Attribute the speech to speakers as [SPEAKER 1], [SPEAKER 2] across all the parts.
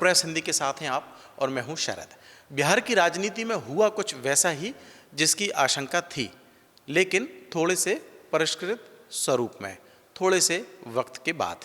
[SPEAKER 1] Press Hindi के साथ हैं आप और मैं हूं शरद। बिहार की राजनीति में हुआ कुछ वैसा ही जिसकी आशंका थी, लेकिन थोड़े से परिष्कृत स्वरूप में, थोड़े से वक्त के बाद।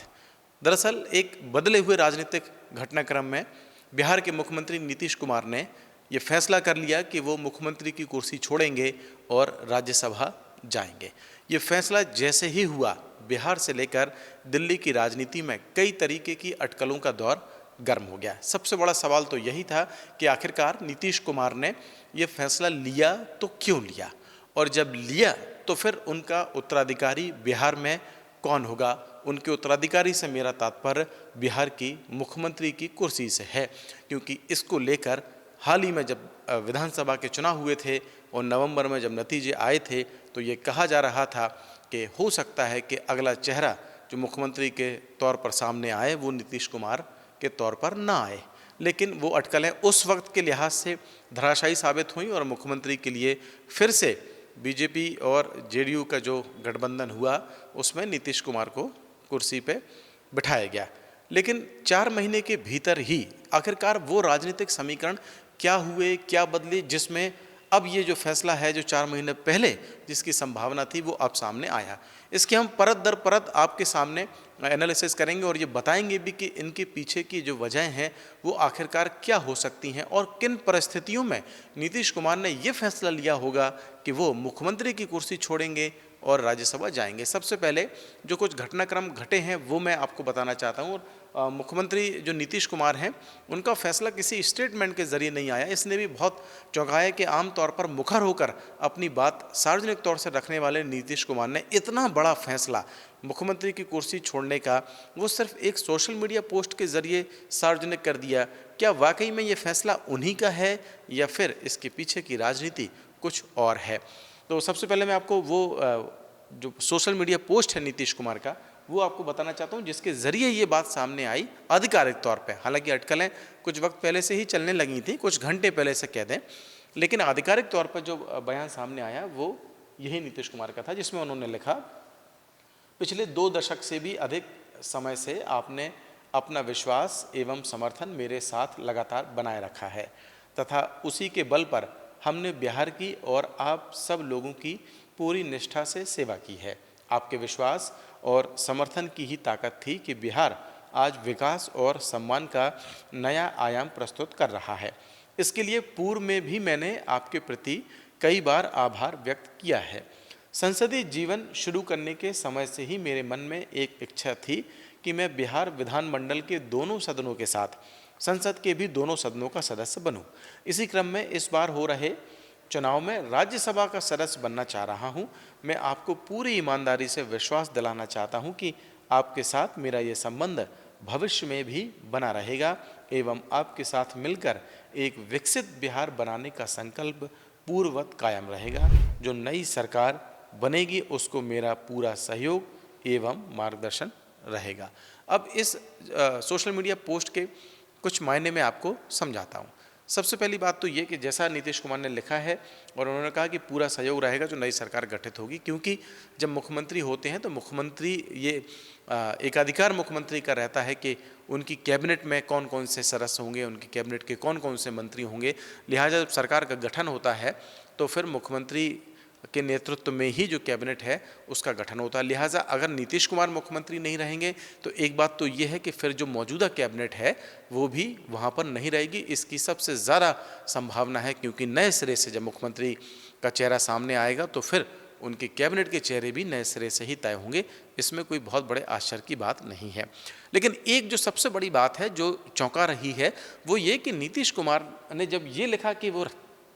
[SPEAKER 1] दरअसल एक बदले हुए राजनीतिक घटनाक्रम में बिहार के मुख्यमंत्री नीतीश कुमार ने ये फैसला कर लिया कि वो मुख्यमंत्री की कुर्सी छोड़ेंगे और राज्यसभा जाएंगे। ये फैसला जैसे ही हुआ, बिहार से लेकर दिल्ली की राजनीति में कई तरीके की अटकलों का दौर गर्म हो गया। सबसे बड़ा सवाल तो यही था कि आखिरकार नीतीश कुमार ने ये फैसला लिया तो क्यों लिया, और जब लिया तो फिर उनका उत्तराधिकारी बिहार में कौन होगा। उनके उत्तराधिकारी से मेरा तात्पर्य बिहार की मुख्यमंत्री की कुर्सी से है, क्योंकि इसको लेकर हाल ही में जब विधानसभा के चुनाव हुए थे और नवंबर में जब नतीजे आए थे तो ये कहा जा रहा था कि हो सकता है कि अगला चेहरा जो मुख्यमंत्री के तौर पर सामने आए वो नीतीश कुमार के तौर पर ना आए। लेकिन वो अटकलें उस वक्त के लिहाज से धराशायी साबित हुई और मुख्यमंत्री के लिए फिर से बीजेपी और जेडीयू का जो गठबंधन हुआ उसमें नीतीश कुमार को कुर्सी पे बिठाया गया। लेकिन 4 महीने के भीतर ही आखिरकार वो राजनीतिक समीकरण क्या हुए, क्या बदले, जिसमें अब ये जो फैसला है जो 4 महीने पहले जिसकी संभावना थी वो अब सामने आया। इसके हम परत दर परत आपके सामने एनालिसिस करेंगे और ये बताएंगे भी कि इनके पीछे की जो वजह हैं वो आखिरकार क्या हो सकती हैं और किन परिस्थितियों में नीतीश कुमार ने ये फैसला लिया होगा कि वो मुख्यमंत्री की कुर्सी छोड़ेंगे और राज्यसभा जाएंगे। सबसे पहले जो कुछ घटनाक्रम घटे हैं वो मैं आपको बताना चाहता हूँ। मुख्यमंत्री जो नीतीश कुमार हैं उनका फैसला किसी स्टेटमेंट के जरिए नहीं आया। इसने भी बहुत चौंकाया कि आमतौर पर मुखर होकर अपनी बात सार्वजनिक तौर से रखने वाले नीतीश कुमार ने इतना बड़ा फैसला मुख्यमंत्री की कुर्सी छोड़ने का वो सिर्फ एक सोशल मीडिया पोस्ट के जरिए सार्वजनिक कर दिया। क्या वाकई में ये फैसला उन्हीं का है या फिर इसके पीछे की राजनीति कुछ और है? तो सबसे पहले मैं आपको वो जो सोशल मीडिया पोस्ट है नीतीश कुमार का वो आपको बताना चाहता हूँ जिसके ज़रिए ये बात सामने आई आधिकारिक तौर पे। हालांकि अटकलें कुछ वक्त पहले से ही चलने लगी थी, कुछ घंटे पहले से कह दें, लेकिन आधिकारिक तौर पर जो बयान सामने आया वो यही नीतीश कुमार का था, जिसमें उन्होंने लिखा, पिछले 2 दशक से भी अधिक समय से आपने अपना विश्वास एवं समर्थन मेरे साथ लगातार बनाए रखा है तथा उसी के बल पर हमने बिहार की और आप सब लोगों की पूरी निष्ठा से सेवा की है। आपके विश्वास और समर्थन की ही ताकत थी कि बिहार आज विकास और सम्मान का नया आयाम प्रस्तुत कर रहा है। इसके लिए पूर्व में भी मैंने आपके प्रति कई बार आभार व्यक्त किया है। संसदीय जीवन शुरू करने के समय से ही मेरे मन में एक इच्छा थी कि मैं बिहार विधानमंडल के दोनों सदनों के साथ संसद के भी दोनों सदनों का सदस्य बनूं। इसी क्रम में इस बार हो रहे चुनाव में राज्यसभा का सदस्य बनना चाह रहा हूं। मैं आपको पूरी ईमानदारी से विश्वास दिलाना चाहता हूं कि आपके साथ मेरा ये संबंध भविष्य में भी बना रहेगा एवं आपके साथ मिलकर एक विकसित बिहार बनाने का संकल्प पूर्ववत कायम रहेगा। जो नई सरकार बनेगी उसको मेरा पूरा सहयोग एवं मार्गदर्शन रहेगा। अब इस सोशल मीडिया पोस्ट के कुछ मायने में आपको समझाता हूँ। सबसे पहली बात तो ये कि जैसा नीतीश कुमार ने लिखा है और उन्होंने कहा कि पूरा सहयोग रहेगा जो नई सरकार गठित होगी, क्योंकि जब मुख्यमंत्री होते हैं तो मुख्यमंत्री ये एकाधिकार मुख्यमंत्री का रहता है कि उनकी कैबिनेट में कौन कौन से सदस्य होंगे, उनकी कैबिनेट के कौन कौन से मंत्री होंगे। लिहाजा जब सरकार का गठन होता है तो फिर मुख्यमंत्री के नेतृत्व में ही जो कैबिनेट है उसका गठन होता है। लिहाजा अगर नीतीश कुमार मुख्यमंत्री नहीं रहेंगे तो एक बात तो ये है कि फिर जो मौजूदा कैबिनेट है वो भी वहाँ पर नहीं रहेगी। इसकी सबसे ज़्यादा संभावना है, क्योंकि नए सिरे से जब मुख्यमंत्री का चेहरा सामने आएगा तो फिर उनके कैबिनेट के चेहरे भी नए सिरे से ही तय होंगे। इसमें कोई बहुत बड़े आश्चर्य की बात नहीं है। लेकिन एक जो सबसे बड़ी बात है जो चौंका रही है वो ये कि नीतीश कुमार ने जब ये लिखा कि वो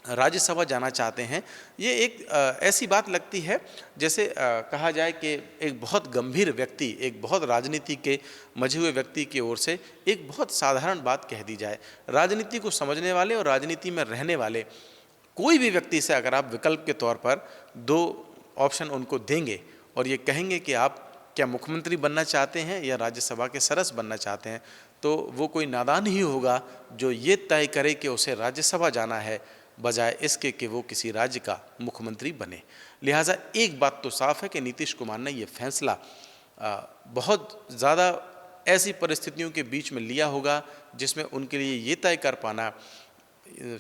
[SPEAKER 1] राज्यसभा जाना चाहते हैं, ये एक ऐसी बात लगती है जैसे कहा जाए कि एक बहुत गंभीर व्यक्ति, एक बहुत राजनीति के मजे हुए व्यक्ति की ओर से एक बहुत साधारण बात कह दी जाए। राजनीति को समझने वाले और राजनीति में रहने वाले कोई भी व्यक्ति से अगर आप विकल्प के तौर पर 2 ऑप्शन उनको देंगे और ये कहेंगे कि आप क्या मुख्यमंत्री बनना चाहते हैं या राज्यसभा के सदस्य बनना चाहते हैं, तो वो कोई नादान ही होगा जो ये तय करे कि उसे राज्यसभा जाना है बजाय इसके कि वो किसी राज्य का मुख्यमंत्री बने। लिहाजा एक बात तो साफ है कि नीतीश कुमार ने ये फैसला बहुत ज़्यादा ऐसी परिस्थितियों के बीच में लिया होगा जिसमें उनके लिए ये तय कर पाना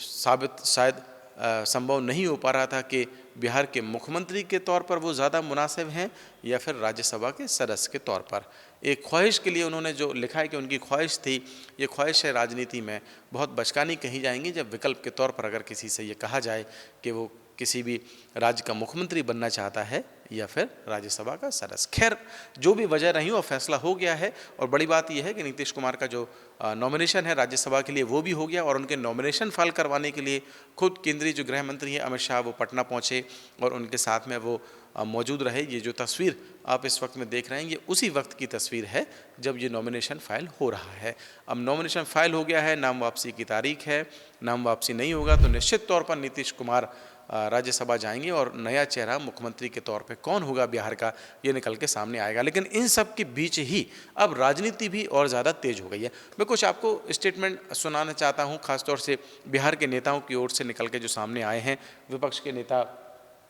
[SPEAKER 1] साबित शायद संभव नहीं हो पा रहा था कि बिहार के मुख्यमंत्री के तौर पर वो ज़्यादा मुनासिब हैं या फिर राज्यसभा के सदस्य के तौर पर। एक ख्वाहिश के लिए उन्होंने जो लिखा है कि उनकी ख्वाहिश थी, ये ख्वाहिश है राजनीति में बहुत बचकानी कही जाएंगी जब विकल्प के तौर पर अगर किसी से ये कहा जाए कि वो किसी भी राज्य का मुख्यमंत्री बनना चाहता है या फिर राज्यसभा का सदस्य। खैर, जो भी वजह रही वो फैसला हो गया है और बड़ी बात यह है कि नीतीश कुमार का जो नॉमिनेशन है राज्यसभा के लिए वो भी हो गया और उनके नॉमिनेशन फाइल करवाने के लिए खुद केंद्रीय जो गृह मंत्री हैं अमित शाह वो पटना पहुंचे और उनके साथ में वो मौजूद रहे। ये जो तस्वीर आप इस वक्त में देख रहे हैं ये उसी वक्त की तस्वीर है जब ये नॉमिनेशन फाइल हो रहा है। अब नॉमिनेशन फाइल हो गया है, नाम वापसी की तारीख है, नाम वापसी नहीं होगा तो निश्चित तौर पर नीतीश कुमार राज्यसभा जाएंगे और नया चेहरा मुख्यमंत्री के तौर पे कौन होगा बिहार का ये निकल के सामने आएगा। लेकिन इन सब के बीच ही अब राजनीति भी और ज़्यादा तेज हो गई है। मैं कुछ आपको स्टेटमेंट सुनाना चाहता हूँ, खासतौर से बिहार के नेताओं की ओर से निकल के जो सामने आए हैं। विपक्ष के नेता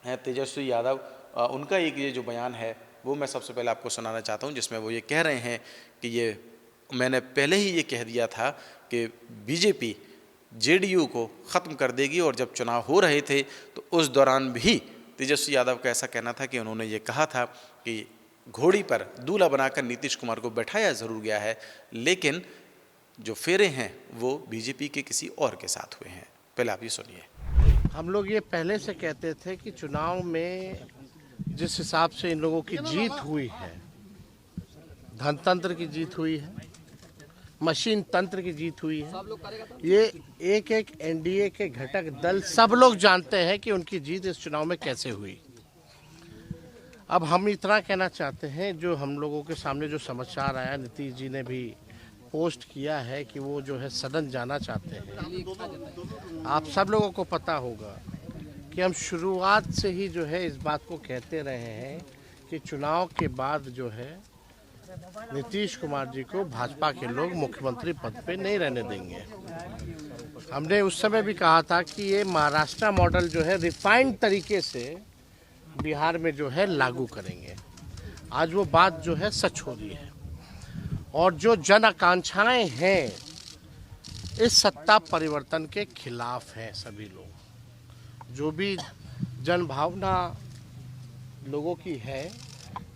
[SPEAKER 1] हैं तेजस्वी यादव, उनका एक ये जो बयान है वो मैं सबसे पहले आपको सुनाना चाहता हूँ, जिसमें वो ये कह रहे हैं कि ये मैंने पहले ही ये कह दिया था कि बीजेपी जेडीयू को ख़त्म कर देगी और जब चुनाव हो रहे थे तो उस दौरान भी तेजस्वी यादव का ऐसा कहना था कि उन्होंने ये कहा था कि घोड़ी पर दूल्हा बनाकर नीतीश कुमार को बैठाया ज़रूर गया है लेकिन जो फेरे हैं वो बीजेपी के किसी और के साथ हुए हैं। पहले आप ये सुनिए।
[SPEAKER 2] हम लोग ये पहले से कहते थे कि चुनाव में जिस हिसाब से इन लोगों की जीत हुई है, धनतंत्र की जीत हुई है, मशीन तंत्र की जीत हुई है, ये एक एक एनडीए के घटक दल सब लोग जानते हैं कि उनकी जीत इस चुनाव में कैसे हुई। अब हम इतना कहना चाहते हैं, जो हम लोगों के सामने जो समाचार आया, नीतीश जी ने भी पोस्ट किया है कि वो जो है सदन जाना चाहते हैं। आप सब लोगों को पता होगा कि हम शुरुआत से ही जो है इस बात को कहते रहे हैं कि चुनाव के बाद जो है नीतीश कुमार जी को भाजपा के लोग मुख्यमंत्री पद पे नहीं रहने देंगे। हमने उस समय भी कहा था कि ये महाराष्ट्र मॉडल जो है रिफाइंड तरीके से बिहार में जो है लागू करेंगे। आज वो बात जो है सच हो रही है और जो जन आकांक्षाएं हैं इस सत्ता परिवर्तन के खिलाफ हैं। सभी लोग जो भी जन भावना लोगों की है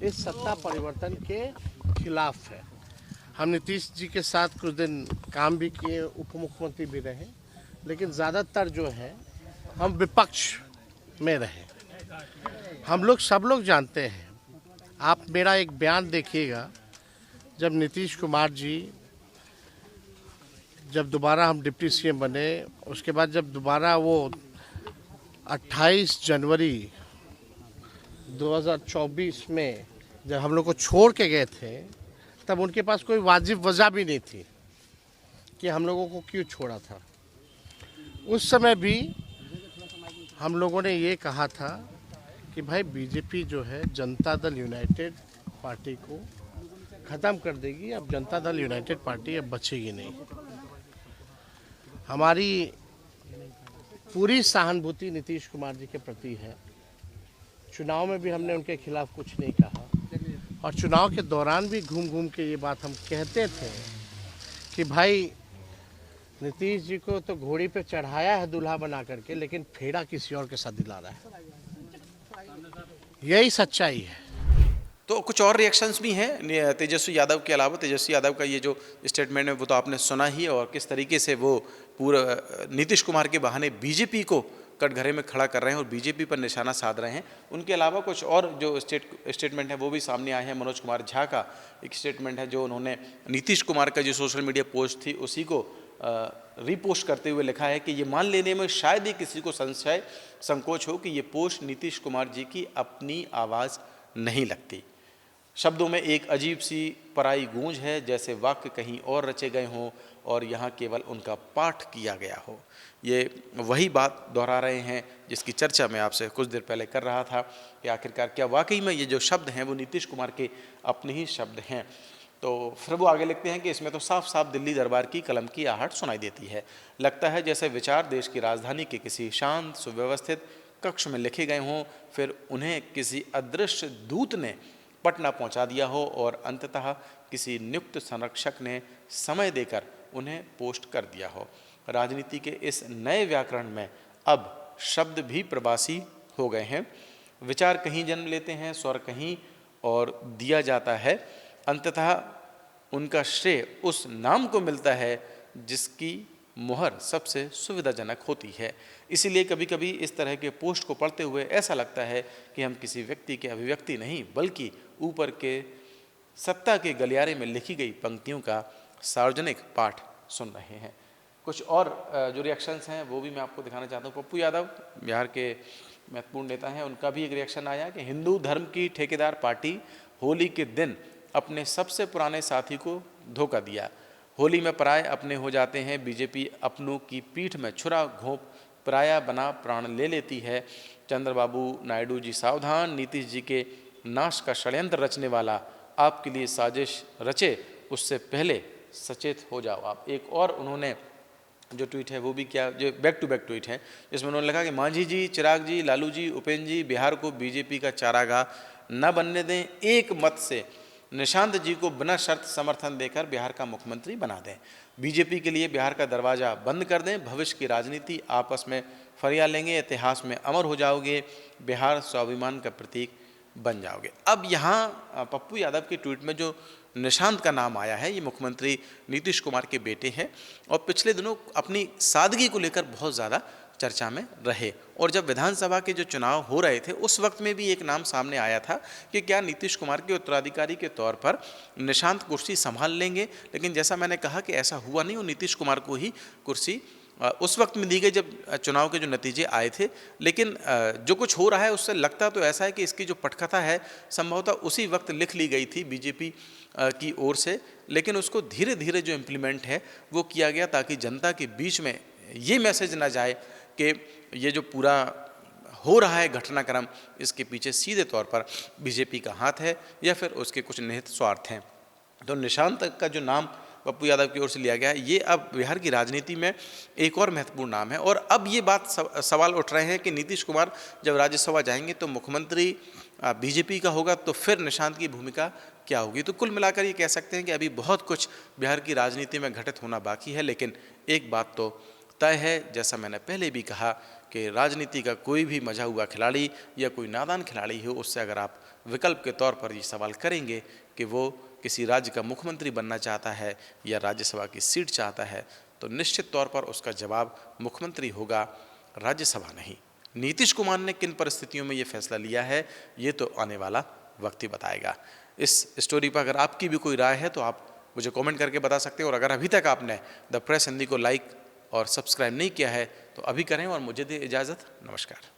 [SPEAKER 2] इस सत्ता परिवर्तन के खिलाफ है। हम नीतीश जी के साथ कुछ दिन काम भी किए, उप मुख्यमंत्री भी रहे, लेकिन ज़्यादातर जो है हम विपक्ष में रहे। हम लोग सब लोग जानते हैं, आप मेरा एक बयान देखिएगा, जब नीतीश कुमार जी जब दोबारा हम डिप्टी सीएम बने, उसके बाद जब दोबारा वो 28 जनवरी 2024 में जब हम लोग को छोड़ के गए थे, तब उनके पास कोई वाजिब वजह भी नहीं थी कि हम लोगों को क्यों छोड़ा था। उस समय भी हम लोगों ने ये कहा था कि भाई बीजेपी जो है जनता दल यूनाइटेड पार्टी को ख़त्म कर देगी, अब जनता दल यूनाइटेड पार्टी अब बचेगी नहीं। हमारी पूरी सहानुभूति नीतीश कुमार जी के प्रति है। चुनाव में भी हमने उनके खिलाफ कुछ नहीं कहा और चुनाव के दौरान भी घूम घूम के ये बात हम कहते थे कि भाई नीतीश जी को तो घोड़ी पे चढ़ाया है दूल्हा बना करके, लेकिन फेरा किसी और के साथ दिला रहा है। यही सच्चाई है।
[SPEAKER 1] तो कुछ और रिएक्शंस भी हैं तेजस्वी यादव के अलावा। तेजस्वी यादव का ये जो स्टेटमेंट है वो तो आपने सुना ही, और किस तरीके से वो पूरा नीतीश कुमार के बहाने बीजेपी को कटघरे में खड़ा कर रहे हैं और बीजेपी पर निशाना साध रहे हैं। उनके अलावा कुछ और जो स्टेटमेंट है वो भी सामने आए हैं। मनोज कुमार झा का एक स्टेटमेंट है जो उन्होंने नीतीश कुमार का जो सोशल मीडिया पोस्ट थी उसी को रीपोस्ट करते हुए लिखा है कि ये मान लेने में शायद ही किसी को संकोच हो कि ये पोस्ट नीतीश कुमार जी की अपनी आवाज़ नहीं लगती। शब्दों में एक अजीब सी पराई गूंज है, जैसे वाक्य कहीं और रचे गए हों और यहाँ केवल उनका पाठ किया गया हो। ये वही बात दोहरा रहे हैं जिसकी चर्चा मैं आपसे कुछ देर पहले कर रहा था कि आखिरकार क्या वाकई में ये जो शब्द हैं वो नीतीश कुमार के अपने ही शब्द हैं। तो फिर वो आगे लिखते हैं कि इसमें तो साफ साफ दिल्ली दरबार की कलम की आहट सुनाई देती है। लगता है जैसे विचार देश की राजधानी के किसी शांत सुव्यवस्थित कक्ष में लिखे गए हों, फिर उन्हें किसी अदृश्य दूत ने पटना पहुंचा दिया हो और अंततः किसी नियुक्त संरक्षक ने समय देकर उन्हें पोस्ट कर दिया हो। राजनीति के इस नए व्याकरण में अब शब्द भी प्रवासी हो गए हैं। विचार कहीं जन्म लेते हैं, स्वर कहीं और दिया जाता है। अंततः उनका श्रेय उस नाम को मिलता है जिसकी मुहर सबसे सुविधाजनक होती है। इसीलिए कभी कभी इस तरह के पोस्ट को पढ़ते हुए ऐसा लगता है कि हम किसी व्यक्ति के अभिव्यक्ति नहीं बल्कि ऊपर के सत्ता के गलियारे में लिखी गई पंक्तियों का सार्वजनिक पाठ सुन रहे हैं। कुछ और जो रिएक्शंस हैं वो भी मैं आपको दिखाना चाहता हूँ। पप्पू यादव बिहार के महत्वपूर्ण नेता हैं, उनका भी एक रिएक्शन आया कि हिंदू धर्म की ठेकेदार पार्टी होली के दिन अपने सबसे पुराने साथी को धोखा दिया। होली में पराये अपने हो जाते हैं, बीजेपी अपनों की पीठ में छुरा घोंप पराया बना प्राण ले लेती है। चंद्रबाबू नायडू जी सावधान, नीतीश जी के नाश का षड्यंत्र रचने वाला आपके लिए साजिश रचे, उससे पहले सचेत हो जाओ आप। एक और उन्होंने जो ट्वीट है वो भी क्या, जो बैक टू बैक ट्वीट है, जिसमें उन्होंने लिखा कि मांझी जी, चिराग जी, लालू जी, उपेंद्र जी बिहार को बीजेपी का चारागाह न बनने दें, एक मत से निशांत जी को बिना शर्त समर्थन देकर बिहार का मुख्यमंत्री बना दें, बीजेपी के लिए बिहार का दरवाज़ा बंद कर दें, भविष्य की राजनीति आपस में फरिया लेंगे, इतिहास में अमर हो जाओगे, बिहार स्वाभिमान का प्रतीक बन जाओगे। अब यहाँ पप्पू यादव के ट्वीट में जो निशांत का नाम आया है, ये मुख्यमंत्री नीतीश कुमार के बेटे हैं और पिछले दिनों अपनी सादगी को लेकर बहुत ज़्यादा चर्चा में रहे। और जब विधानसभा के जो चुनाव हो रहे थे उस वक्त में भी एक नाम सामने आया था कि क्या नीतीश कुमार के उत्तराधिकारी के तौर पर निशांत कुर्सी संभाल लेंगे, लेकिन जैसा मैंने कहा कि ऐसा हुआ नहीं और नीतीश कुमार को ही कुर्सी उस वक्त में दी गई जब चुनाव के जो नतीजे आए थे। लेकिन जो कुछ हो रहा है उससे लगता तो ऐसा है कि इसकी जो पटकथा है संभवतः उसी वक्त लिख ली गई थी बीजेपी की ओर से, लेकिन उसको धीरे धीरे जो इम्प्लीमेंट है वो किया गया ताकि जनता के बीच में ये मैसेज ना जाए कि ये जो पूरा हो रहा है घटनाक्रम इसके पीछे सीधे तौर पर बीजेपी का हाथ है या फिर उसके कुछ निहित स्वार्थ हैं। तो निशांत का जो नाम पप्पू यादव की ओर से लिया गया है, ये अब बिहार की राजनीति में एक और महत्वपूर्ण नाम है। और अब ये बात सवाल उठ रहे हैं कि नीतीश कुमार जब राज्यसभा जाएंगे तो मुख्यमंत्री बीजेपी का होगा, तो फिर निशांत की भूमिका क्या होगी। तो कुल मिलाकर ये कह सकते हैं कि अभी बहुत कुछ बिहार की राजनीति में घटित होना बाकी है, लेकिन एक बात तो तय है, जैसा मैंने पहले भी कहा कि राजनीति का कोई भी मजा हुआ खिलाड़ी या कोई नादान खिलाड़ी हो, उससे अगर आप विकल्प के तौर पर ये सवाल करेंगे कि वो किसी राज्य का मुख्यमंत्री बनना चाहता है या राज्यसभा की सीट चाहता है, तो निश्चित तौर पर उसका जवाब मुख्यमंत्री होगा, राज्यसभा नहीं। नीतीश कुमार ने किन परिस्थितियों में ये फैसला लिया है ये तो आने वाला वक्त ही बताएगा। इस स्टोरी पर अगर आपकी भी कोई राय है तो आप मुझे कमेंट करके बता सकते हैं। और अगर अभी तक आपने द प्रेस हिंदी को लाइक और सब्सक्राइब नहीं किया है तो अभी करें और मुझे दे इजाज़त। नमस्कार।